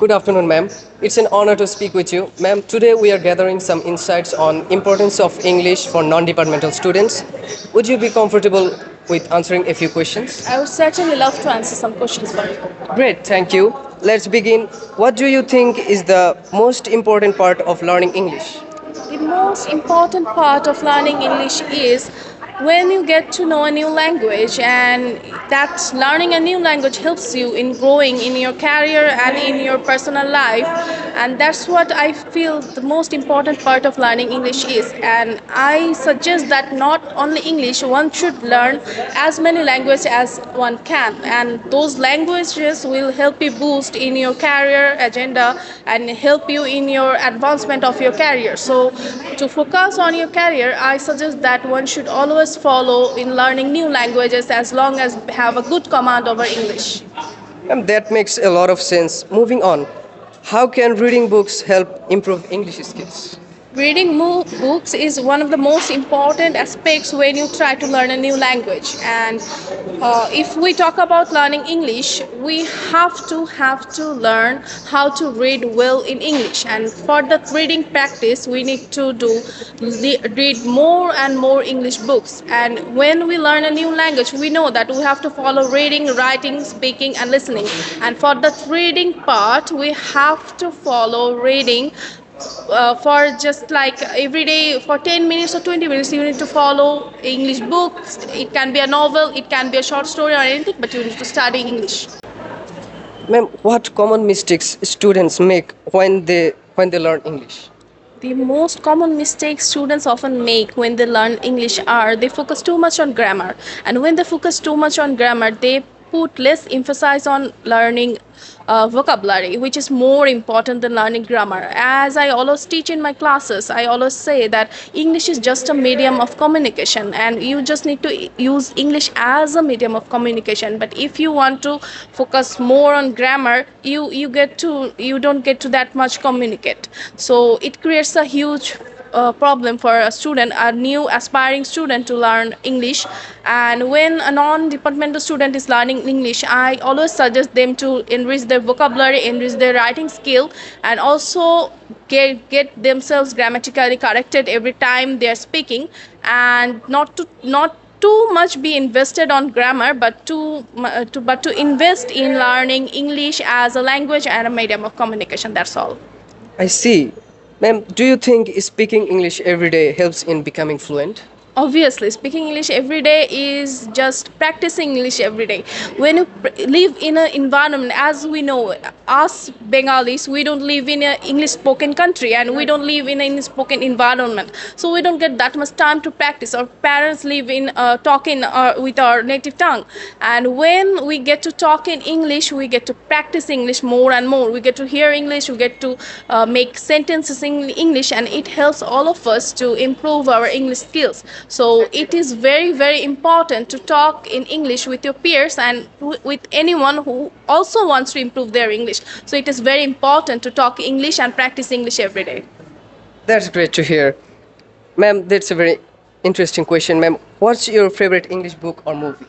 Good afternoon, ma'am. It's an honor to speak with you. Ma'am, today we are gathering some insights on importance of English for non-departmental students. Would you be comfortable with answering a few questions? I would certainly love to answer some questions for you. Great, thank you. Let's begin. What do you think is the most important part of learning English? The most important part of learning English is when you get to know a new language, and that learning a new language helps you in growing in your career and in your personal life. And that's what I feel the most important part of learning English is. And I suggest that not only English, one should learn as many languages as one can, and those languages will help you boost in your career agenda and help you in your advancement of your career. So to focus on your career, I suggest that one should always follow in learning new languages as long as have a good command over English. Ma'am, that makes a lot of sense. Moving on. How can reading books help improve English skills? Reading books is one of the most important aspects when you try to learn a new language. And if we talk about learning English, we have to learn how to read well in English. And for that reading practice, we need to read more and more English books. And when we learn a new language, we know that we have to follow reading, writing, speaking, and listening. And for that reading part, we have to follow reading for just like every day for 10 minutes or 20 minutes. You need to follow English books. It can be a novel, it can be a short story or anything, but you need to study English. Ma'am, what common mistakes students make when they learn English? The most common mistakes students often make when they learn English are they focus too much on grammar. And when they focus too much on grammar, they put less emphasis on learning vocabulary, which is more important than learning grammar. As I always teach in my classes, I always say that English is just a medium of communication, and you just need to use English as a medium of communication. But if you want to focus more on grammar, you don't get to that much communicate. So it creates a huge problem for a student, a new aspiring student, to learn English. And when a non-departmental student is learning English, I always suggest them to enrich their vocabulary, enrich their writing skill, and also get themselves grammatically corrected every time they are speaking, and not too much be invested on grammar, but to invest in learning English as a language and a medium of communication. That's all. I see. Ma'am, do you think speaking English every day helps in becoming fluent? Obviously, speaking English every day is just practicing English every day. When you live in an environment, as we know, us Bengalis, we don't live in an English spoken country, and we don't live in an English spoken environment. So we don't get that much time to practice. Our parents live in talking with our native tongue. And when we get to talk in English, we get to practice English more and more. We get to hear English, we get to make sentences in English, and it helps all of us to improve our English skills. So it is very, very important to talk in English with your peers and with anyone who also wants to improve their English. So it is very important to talk English and practice English every day. That's great to hear. Ma'am, that's a very interesting question. Ma'am, what's your favorite English book or movie?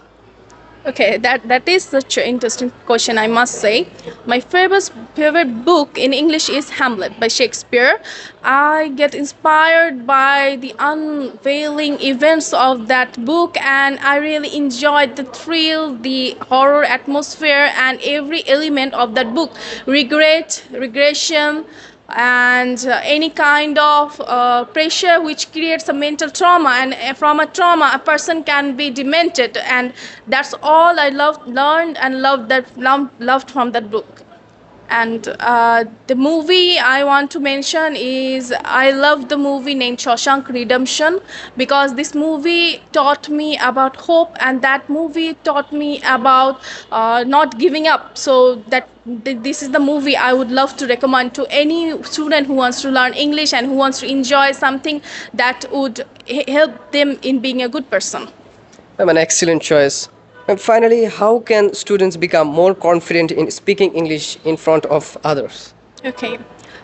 Okay, that is such an interesting question, I must say. My favorite book in English is Hamlet by Shakespeare. I get inspired by the unveiling events of that book, and I really enjoyed the thrill, the horror atmosphere, and every element of that book. Regression, and any kind of pressure which creates a mental trauma, and from a trauma a person can be demented, and that's all I learned and loved from that book. And the movie I want to mention is, I love the movie named Shawshank Redemption, because this movie taught me about hope, and that movie taught me about not giving up. So this is the movie I would love to recommend to any student who wants to learn English and who wants to enjoy something that would help them in being a good person. Ma'am, an excellent choice. And finally, how can students become more confident in speaking English in front of others? Okay.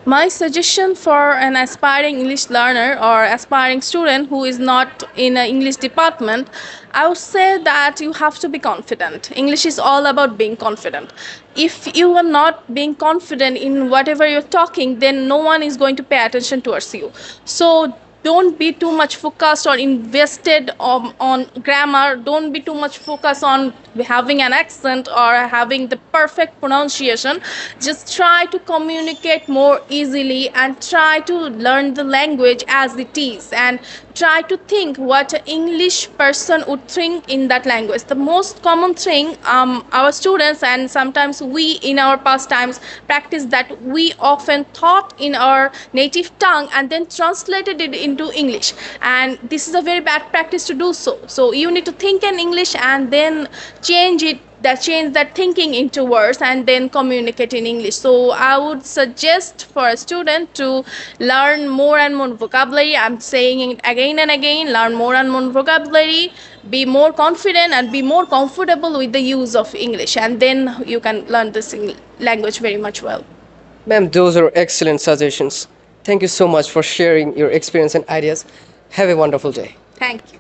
My suggestion for an aspiring English learner or aspiring student who is not in an English department, I would say that you have to be confident. English is all about being confident. If you are not being confident in whatever you're talking, then no one is going to pay attention towards you. So don't be too much focused or invested on grammar. Don't be too much focused on having an accent or having the perfect pronunciation. Just try to communicate more easily and try to learn the language as it is, and try to think what an English person would think in that language. The most common thing our students and sometimes we in our past times practice, that we often thought in our native tongue and then translated it into English, and this is a very bad practice to do so. So you need to think in English and then change that thinking into words and then communicate in English. So I would suggest for a student to learn more and more vocabulary. I'm saying it again and again, learn more and more vocabulary, be more confident and be more comfortable with the use of English, and then you can learn this language very much well. Ma'am, those are excellent suggestions. Thank you so much for sharing your experience and ideas. Have a wonderful day. Thank you.